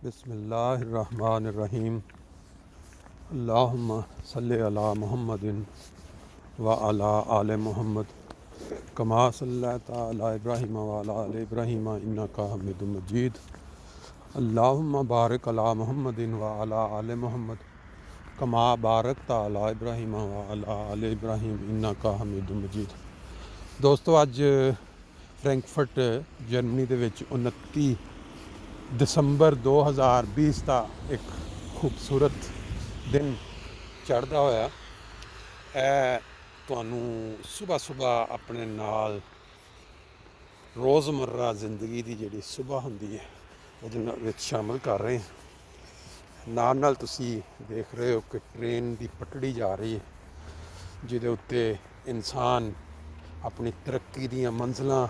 बिस्मिल्लाहिर्रहमानिर्रहीम। अल्लाहुम्मा सल्लि अला मुहम्मदिन व अला आले मुहम्मद कमा सल्लैता अला इब्राहीम व अला आले इब्राहीम इन्नका हमीदुम मजीद। अल्लाहुम्मा बारिक अला मुहम्मदिन व अला आले मुहम्मद कमा बारकता अला इब्राहीम व अला आले इब्राहीम इन्नका हमीदुम मजीद। दोस्तों, अज फ्रैंकफर्ट जर्मनी दे विच 29 दसंबर 2020 का एक खूबसूरत दिन चढ़ता होया तुहानू सुबह सुबह अपने नाल रोज़मर्रा जिंदगी की जिहड़ी सुबह हुंदी है उहदे शामिल कर रहे हैं। नाल तुसी देख रहे हो कि ट्रेन की पटड़ी जा रही है जिहदे उत्ते इंसान अपनी तरक्की दीयां मंजिलां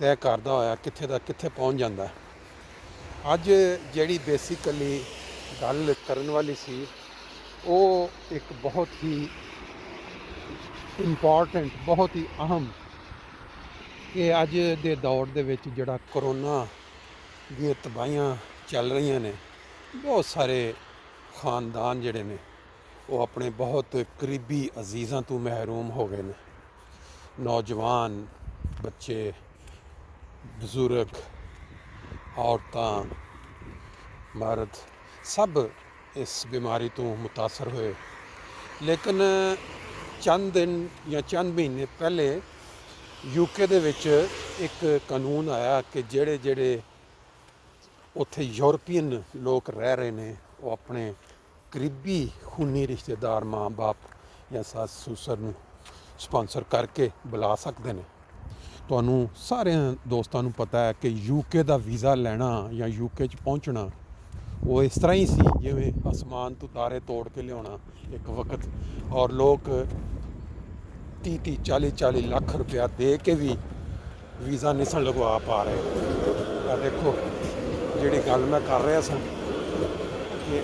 तय करदा होया कित्थे दा कित्थे पहुँच जांदा है। अज जिहड़ी बेसिकली गल करन वाली सी वो एक बहुत ही इंपॉर्टेंट बहुत ही अहम कि अज दे दौर दे विच जिहड़ा करोना दी तबाहियां चल रही ने, बहुत सारे खानदान जिहड़े ने वो अपने बहुत करीबी अजीज़ां तो महरूम हो गए ने। नौजवान बच्चे, बजुर्ग, औरतां, मर्द सब इस बीमारी तो मुतासर हुए। लेकिन चंद दिन या चंद महीने पहले यूके दे विच एक कानून आया कि जेड़े जेड़े उत्थे यूरोपीयन लोग रह रहे ने वो अपने करीबी खूनी रिश्तेदार माँ बाप या सस ससुर नूं स्पॉन्सर करके बुला सकते हैं। तुहानू सारे दोस्तों नूं पता है कि यूके का वीज़ा लेना या यूके च पहुँचना वो इस तरह ही सी जिवें आसमान तो तारे तोड़ के लिया एक वक्त, और लोग 30-30, 40-40 लाख रुपया दे के भी वीज़ा नहीं सन लगवा पा रहे। देखो जिहड़ी गल मैं कर रहा सा कि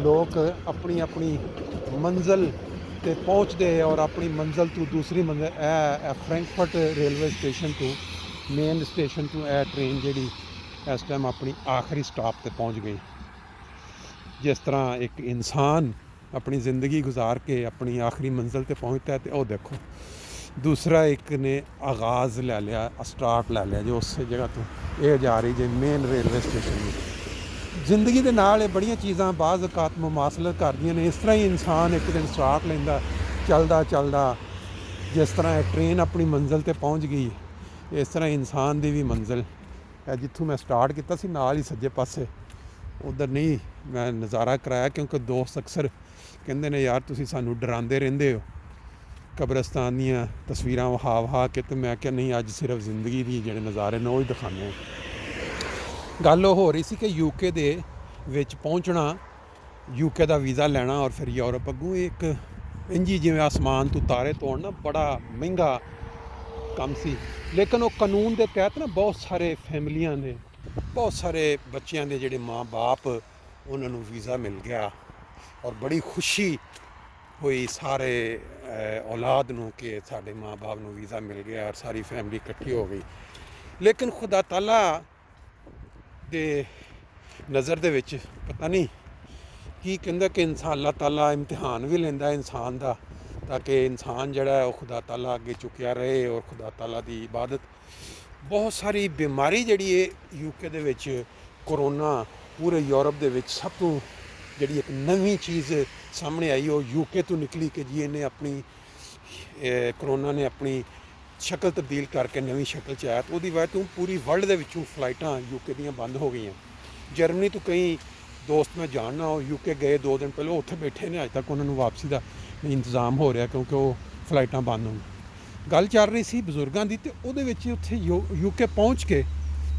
लोग अपनी अपनी मंजिल ते पहुँचते और अपनी मंजिल तो दूसरी मंजिल फ्रैंकफर्ट रेलवे स्टेशन तो मेन स्टेशन तो ट्रेन जी इस टाइम अपनी आखिरी स्टॉप पर पहुँच गई। जिस तरह एक इंसान अपनी ज़िंदगी गुजार के अपनी आखिरी मंजिल पर पहुँचता है तो वह देखो दूसरा एक ने आगाज़ लै लिया, स्टार्ट लै लिया जो उस जगह तो ये जा रही जो मेन रेलवे स्टेशन में। जिंदगी के नाल बड़ियां चीज़ां बाज़ औकात मुमासलत करदियां ने। इस तरह ही इंसान एक दिन स्टार्ट लेंदा चलदा चलदा, जिस तरह ट्रेन अपनी मंजिल ते पहुँच गई इस तरह इंसान की भी मंजिल जिथों मैं स्टार्ट किया सी नाल ही सज्जे पासे उधर नहीं मैं नज़ारा कराया, क्योंकि दोस्त अक्सर कहंदे ने यार तुसीं सानू डरांदे रहिंदे हो कब्रस्तान दीयां तस्वीरां वहा वहा के। तो मैं क्या नहीं, अज सिर्फ जिंदगी दी जिहड़े नज़ारे ने वो ही दिखाने। गल हो रही सी कि यूके दे विच पहुँचना, यूके का वीज़ा लेना और फिर यूरोप अगों एक इंजी जिवें आसमान तो तारे तोड़ना बड़ा महंगा काम सी। लेकिन वो कानून के तहत ना बहुत सारे फैमिलियां ने, बहुत सारे बच्चों के जिहड़े माँ बाप उन्होंने वीज़ा मिल गया और बड़ी खुशी हुई सारे औलाद नूं कि साडे माँ बाप नूं वीज़ा मिल गया और सारी फैमिली इकट्ठी हो गई। लेकिन खुदा ताला दे नज़र दे विच पता नहीं की कहंदा कि इंसान अल्लाह ताला इम्तिहान भी लैंदा इंसान दा, ताकि इंसान जिहड़ा है खुदा ताला अगे चुकिया रहे और खुदा ताला दी इबादत। बहुत सारी बीमारी जिहड़ी है यूके दे विच कोरोना पूरे यूरोप दे विच सब तो जिहड़ी एक नवीं चीज़ सामने आई वो यूके तो निकली कि जी इन्हें अपनी कोरोना ने अपनी शक्ल तब्दील करके नवीं शक्ल च आया। तो उसकी वजह तो पूरी वर्ल्ड के विचों फ्लाइटां यूके दियां बंद हो गई। जर्मनी तो कई दोस्त मैं जानना हो यूके गए 2 दिन पहले उत्थे बैठे ने, अज तक उन्होंने वापसी का इंतजाम हो रहा क्योंकि वो फ्लाइटां बंद हो गई। गल चल रही सी बजुर्गों की, तो वो उत्थे यूके पहुँच के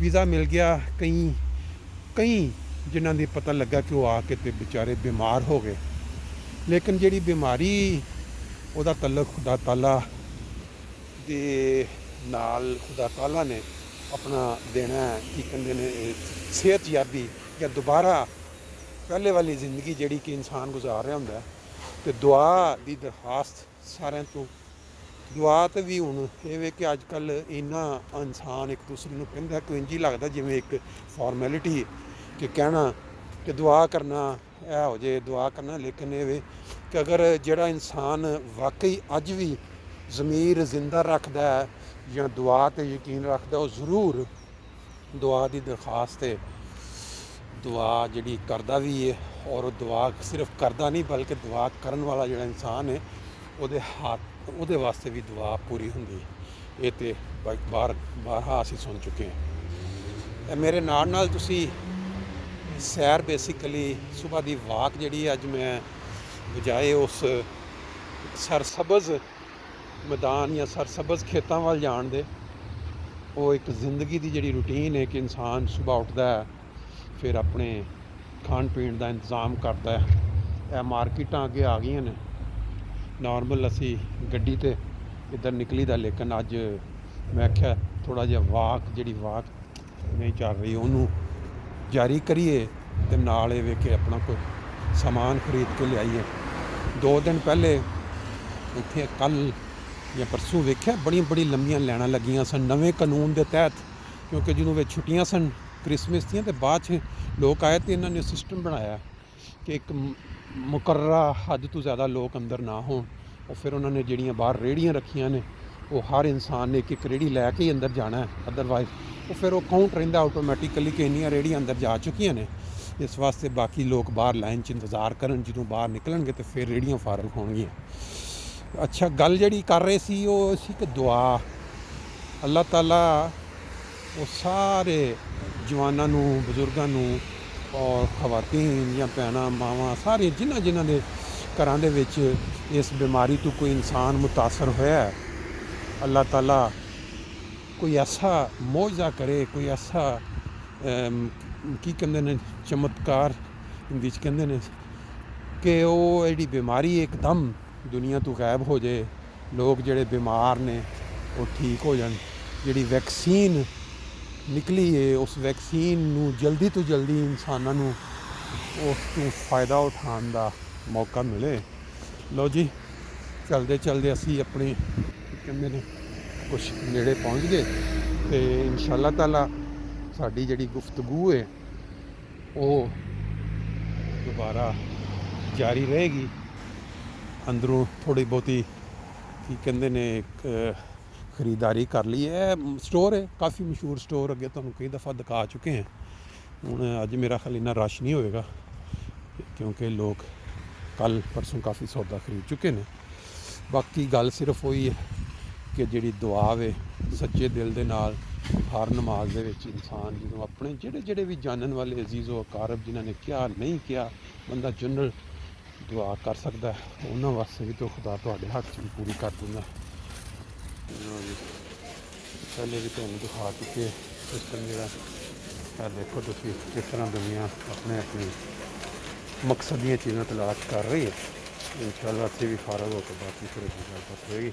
वीज़ा मिल गया कई जिन्हों की पता लगा कि वो आके तो बेचारे बीमार हो गए। लेकिन जिहड़ी बीमारी उहदा तल्लक खुदा ताला दे नाल खुदा ताला ने अपना देना है कि कहंदे ने सेहतयाबी या दोबारा पहले वाली ज़िंदगी जिहड़ी कि इंसान गुजार रहा हुंदा है। तो दुआ की दरखास्त सारिਆਂ तो दुआ तो भी हुण ये कि अजकल इन्ना इंसान एक दूसरे को कहंदा कि इंज ही लगदा जिवें एक फॉर्मैलिटी कि कहना कि दुआ करना है हो जे दुआ करना, लेकिन ये कि अगर जड़ा इंसान वाकई अज भी ज़मीर जिंदा रखता है या दुआ ते यकीन रखता है, वो ज़रूर दुआ की दरखास्त है, दुआ जी करता भी है। और दुआ सिर्फ करता नहीं बल्कि दुआ करन वाला जो इंसान है वो हाथ वो वास्ते भी दुआ पूरी होंगी। ये तो बारहा असी सुन चुके हैं। मेरे नाल तुसी सैर बेसिकली सुबह की वाक जी अज मैं बजाए उस सरसब्ज मैदान या सरसब्ज खेतों वाल जान दे, वो एक जिंदगी की जी रूटीन है कि इंसान सुबह उठता है, फिर अपने खान पीन का इंतज़ाम करता है। यह मार्केटां अगे आ गई ने, नॉर्मल असी गड्डी ते इधर निकली दा, लेकिन अज मैं आख्या थोड़ा जिहा वाक जी वाक नहीं चल रही उन्होंने जारी करिए ते नाल ये के अपना कोई समान खरीद के लियाइए। 2 दिन पहले इत्थे कल या परसों वेख्या बड़ी लंबियां लाइनां लगियां सन नवे कानून के तहत, क्योंकि जिन्हों में छुट्टियां सन क्रिसमस दियां ते बाद च लोग आए तो इन्होंने सिस्टम बनाया कि एक मुकर्रा हद तो ज़्यादा लोग अंदर ना हो, और फिर उन्होंने जड़ियाँ बाहर रेहड़ियाँ रखियां ने, वो हर इंसान ने एक रेहड़ी लैके ही अंदर जाना है, अदरवाइज वो फिर वो काउंट रहिंदा आटोमैटिकली कि इन्नियां रेहड़ियाँ अंदर जा चुकियां ने। इस वास्ते बाकी लोग बाहर लाइन च इंतज़ार करन, जो बाहर निकलणगे तो फिर रेहड़ियाँ फारग होणगियां। अच्छा, गल जी कर रहे सी वो सी कि दुआ अल्लाह ताला वो सारे जवानों नूं, बजुर्गों नूं और खवातीन या भैनां मावां सारे जिन्हां दे घरां दे विच इस बीमारी तो कोई इंसान मुतासर होया है, अल्लाह ताला कोई ऐसा मौजज़ा करे, कोई ऐसा की कहंदे ने चमत्कार हिंदी च कहंदे ने कि वो जी बीमारी एकदम दुनिया तो गायब हो जाए, लोग जिहड़े बीमार ने वो ठीक हो जान। जिहड़ी वैक्सीन निकली है उस वैक्सीन नूं जल्दी तो जल्दी इंसानों नूं उस तो फ़ायदा उठाने का मौका मिले। लो जी, चलते चलते असी अपने कहते ने कुछ नेड़े पहुँच गए, तो इंशाअल्लाह ताला साड़ी जी गुफ्तगू है वो दोबारा जारी रहेगी। अंदरों थोड़ी बहुती की कहते ने खरीदारी कर ली है। स्टोर है काफ़ी मशहूर स्टोर, अगे तुहानूं कई दफ़ा दिखा चुके हैं। हुण अज मेरा ख्याल इन्ना रश नहीं होएगा क्योंकि लोग कल परसों काफ़ी सौदा खरीद चुके हैं। बाकी गल सिर्फ वही है कि जिहड़ी दुआ वे सच्चे दिल दे नाल हर नमाज दे विच इंसान जो अपने जिहड़े भी जानन वाले अजीज़ व अकारब जिन्हां ने क्या नहीं किया बंदा जनरल दुआ कर सकता है, उन्होंने वास्ते भी तो खुदा तुहाडे हक च भी पूरी कर दिंदा। पहले भी तुहानूं दिखा चुके सिस्टम जिहड़ा देखो तुसीं किस तरह दुनिया अपने अपने मकसद दी चीज़ों तलाश कर रही है। इंशाअल्लाह असीं भी फारग होकर बाकी फिर गलबात होएगी।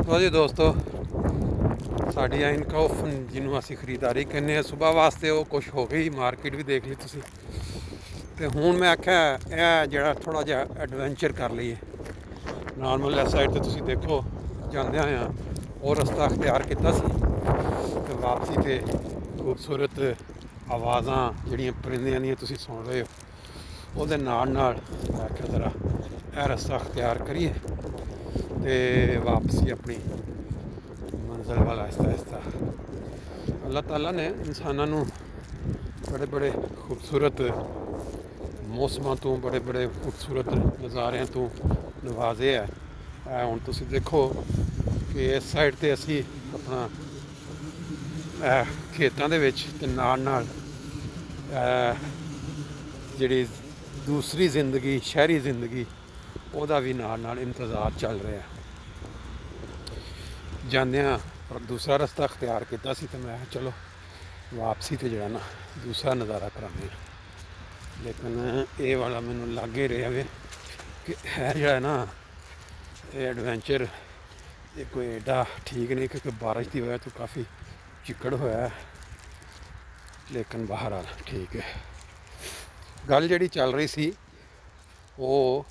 तो जी दोस्तों, साड़ी इनकॉफ जिन्हों असीं खरीदारी करने सुबह वास्ते वो कुछ हो गई, मार्केट भी देख ली तुसीं। तो हुण मैं आख्या यह जिहड़ा थोड़ा जिहा एडवेंचर कर लईए। नॉर्मल इस साइड तो तुसीं देखो जांदे आं और रस्ता अख्तियार किया तो वापसी पे खूबसूरत आवाज़ां जिहड़ियां परिंदियां दियां तुसीं सुन रहे हो, ਉਹਦੇ ਨਾਲ आख्या ज़रा यह रस्ता अख्तियार करिए तो वापसी अपनी मंजिल वाल आहिस्ता आहिस्ता। अल्लाह ताला ने इंसानों बड़े बड़े खूबसूरत मौसमों तो बड़े बड़े खूबसूरत नज़ारियां तो नवाजे है। हुण तुसीं देखो कि इस साइड ते असी अपना खेतों दे विच ते नाल जिहड़ी दूसरी जिंदगी शहरी जिंदगी ਉਹਦਾ भी नाल इंतज़ार चल रहा है। जांदियां पर दूसरा रस्ता अख्तियार किया सी तो मैं चलो वापसी तो जरा ना दूसरा नज़ारा कराने, लेकिन ये वाला मैनू लग ही रहा है कि है जरा ना ये एडवेंचर ये कोई एडा ठीक नहीं, क्योंकि बारिश की वजह तो काफ़ी चिक्कड़ होया है, लेकिन बहरहाल ठीक है। गल जी चल रही सी वो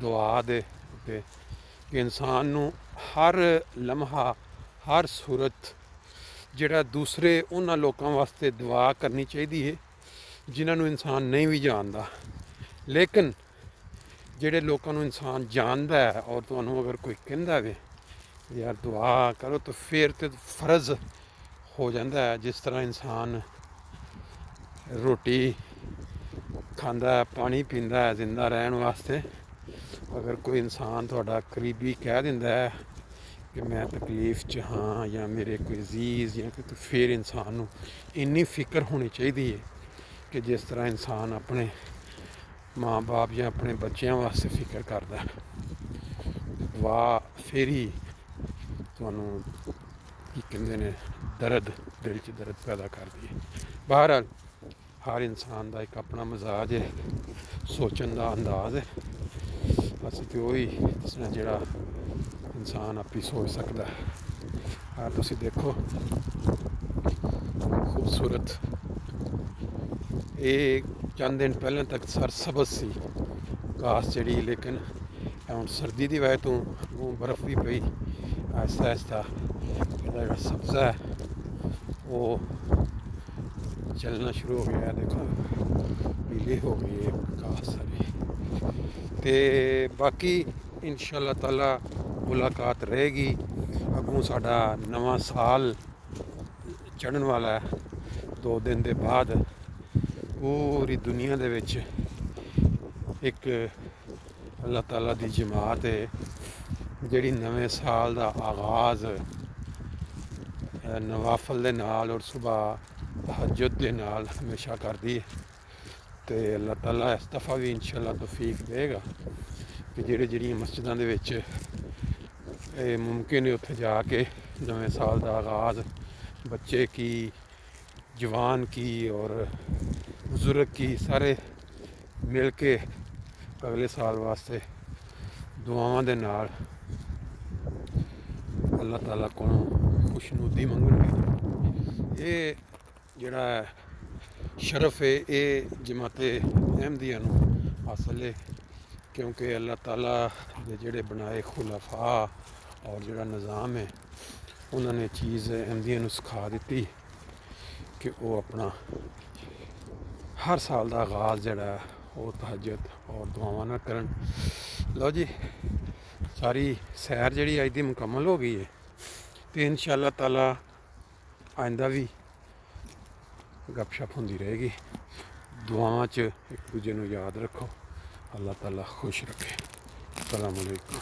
दुआ दे कि इंसान नूं हर लम्हा हर सूरत जिहड़ा दूसरे उन्हां लोकां वास्ते दुआ करनी चाहिदी है ਜਿਨ੍ਹਾਂ ਨੂੰ ਇਨਸਾਨ ਨਹੀਂ ਵੀ ਜਾਣਦਾ। ਲੇਕਿਨ ਜਿਹੜੇ ਲੋਕਾਂ ਨੂੰ ਇਨਸਾਨ ਜਾਣਦਾ ਹੈ ਔਰ ਤੁਹਾਨੂੰ ਅਗਰ ਕੋਈ ਕਹਿੰਦਾ ਵੇ ਯਾਰ ਦੁਆ ਕਰੋ, ਤਾਂ ਫਿਰ ਤੇ ਫਰਜ਼ ਹੋ ਜਾਂਦਾ ਹੈ। ਜਿਸ ਤਰ੍ਹਾਂ ਇਨਸਾਨ ਰੋਟੀ ਖਾਂਦਾ ਹੈ, ਪਾਣੀ ਪੀਂਦਾ ਹੈ ਜ਼ਿੰਦਾ ਰਹਿਣ ਵਾਸਤੇ, ਅਗਰ ਕੋਈ ਇਨਸਾਨ ਤੁਹਾਡਾ ਕਰੀਬੀ ਕਹਿ ਦਿੰਦਾ ਹੈ ਕਿ ਮੈਂ ਤਕਲੀਫ 'ਚ ਹਾਂ ਜਾਂ ਮੇਰੇ ਕੋਈ ਅਜ਼ੀਜ਼ ਜਾਂ ਕਿ, ਫਿਰ ਇਨਸਾਨ ਨੂੰ ਇੰਨੀ ਫਿਕਰ ਹੋਣੀ ਚਾਹੀਦੀ ਹੈ ਕਿ ਜਿਸ ਤਰ੍ਹਾਂ ਇਨਸਾਨ ਆਪਣੇ ਮਾਂ ਬਾਪ ਜਾਂ ਆਪਣੇ ਬੱਚਿਆਂ ਵਾਸਤੇ ਫਿਕਰ ਕਰਦਾ। ਵਾਹ ਫਿਰ ਹੀ ਤੁਹਾਨੂੰ ਕੀ ਕਹਿੰਦੇ ਨੇ ਦਰਦ, ਦਿਲ 'ਚ ਦਰਦ ਪੈਦਾ ਕਰਦੀ ਹੈ। ਬਹਰਹਾਲ ਹਰ ਇਨਸਾਨ ਦਾ ਇੱਕ ਆਪਣਾ ਮਜ਼ਾਜ ਹੈ, ਸੋਚਣ ਦਾ ਅੰਦਾਜ਼ ਹੈ। ਅਸੀਂ ਤਾਂ ਉਹੀ ਦੱਸਣਾ ਜਿਹੜਾ ਇਨਸਾਨ ਆਪੀ ਸੋਚ ਸਕਦਾ ਹੈ। ਤੁਸੀਂ ਦੇਖੋ ਖੂਬਸੂਰਤ, ਇਹ ਚੰਦ ਦਿਨ ਪਹਿਲਾਂ ਤੱਕ ਸਰਸਬਜ਼ ਸੀ ਘਾਸ ਜਿਹੜੀ, ਲੇਕਿਨ ਹੁਣ ਸਰਦੀ ਦੀ ਵਜ੍ਹਾ ਤੋਂ ਬਰਫ਼ ਵੀ ਪਈ, ਆਹਿਸਤਾ ਆਹਿਸਤਾ ਇਹਦਾ ਜਿਹੜਾ ਸਬਜ਼ਾ ਹੈ ਉਹ ਚੱਲਣਾ ਸ਼ੁਰੂ ਹੋ ਗਿਆ। ਦੇਖੋ ਪੀਲੀ ਹੋ ਗਈ ਹੈ ਘਾਸ ਸਾਰੀ। ਅਤੇ ਬਾਕੀ ਇੰਸ਼ਾ ਅੱਲਾਹ ਤਾਲਾ ਮੁਲਾਕਾਤ ਰਹੇਗੀ। ਅੱਗੋਂ ਸਾਡਾ ਨਵਾਂ ਸਾਲ ਚੜ੍ਹਨ ਵਾਲਾ ਹੈ। 2 ਦਿਨ ਦੇ ਬਾਅਦ ਪੂਰੀ ਦੁਨੀਆ ਦੇ ਵਿੱਚ ਇੱਕ ਅੱਲਾਹ ਤਾਲਾ ਦੀ ਜਮਾਤ ਹੈ ਜਿਹੜੀ ਨਵੇਂ ਸਾਲ ਦਾ ਆਗਾਜ਼ ਨਵਾਫਲ ਦੇ ਨਾਲ ਔਰ ਸੁਬਹ ਤਹੱਜੁਦ ਦੇ ਨਾਲ ਹਮੇਸ਼ਾ ਕਰਦੀ ਹੈ। ਅਤੇ ਅੱਲਾਹ ਤਾਲਾ ਇਸ ਦਫਾ ਵੀ ਇੰਸ਼ਾ ਅੱਲਾਹ ਤੌਫੀਕ ਦੇਗਾ ਕਿ ਜਿਹੜੀਆਂ ਮਸਜਿਦਾਂ ਦੇ ਵਿੱਚ ਇਹ ਮੁਮਕਿਨ ਹੈ ਉੱਥੇ ਜਾ ਕੇ ਨਵੇਂ ਸਾਲ ਦਾ ਆਗਾਜ਼ ਬੱਚੇ ਕੀ, ਜਵਾਨ ਕੀ ਔਰ ਬਜ਼ੁਰਗ ਕੀ ਸਾਰੇ ਮਿਲ ਕੇ ਅਗਲੇ ਸਾਲ ਵਾਸਤੇ ਦੁਆਵਾਂ ਦੇ ਨਾਲ ਅੱਲਾਹ ਤਾਲਾ ਕੋਲੋਂ ਖੁਸ਼ਨੂਦੀ ਮੰਗਣਗੇ। ਇਹ ਜਿਹੜਾ ਸ਼ਰਫ ਹੈ ਇਹ ਜਮਾਤੇ ਅਹਿਮਦੀਆ ਨੂੰ ਹਾਸਲ ਹੈ, ਕਿਉਂਕਿ ਅੱਲਾਹ ਤਾਲਾ ਦੇ ਜਿਹੜੇ ਬਣਾਏ ਖੁਲਾਫਾ ਔਰ ਜਿਹੜਾ ਨਿਜ਼ਾਮ ਹੈ ਉਹਨਾਂ ਨੇ ਚੀਜ਼ ਅਹਿਮਦੀਆ ਨੂੰ ਸਿਖਾ ਦਿੱਤੀ ਕਿ ਉਹ ਆਪਣਾ ਹਰ ਸਾਲ ਦਾ ਆਗਾਜ਼ ਜਿਹੜਾ ਉਹ ਤਹੱਜੁਦ ਔਰ ਦੁਆਵਾਂ ਨਾਲ ਕਰਨ। ਲਓ ਜੀ, ਸਾਰੀ ਸੈਰ ਜਿਹੜੀ ਅੱਜ ਦੀ ਮੁਕੰਮਲ ਹੋ ਗਈ ਹੈ ਅਤੇ ਇੰਸ਼ਾ ਅੱਲਾਹ ਤਾਲਾ ਆਇੰਦਾ ਵੀ ਗੱਪਸ਼ਪ ਹੁੰਦੀ ਰਹੇਗੀ। ਦੁਆਵਾਂ 'ਚ ਇੱਕ ਦੂਜੇ ਨੂੰ ਯਾਦ ਰੱਖੋ। ਅੱਲਾਹ ਤਾਲਾ ਖੁਸ਼ ਰੱਖੇ। ਅਸਲਾਮ ਵਾਲੇਕੁਮ।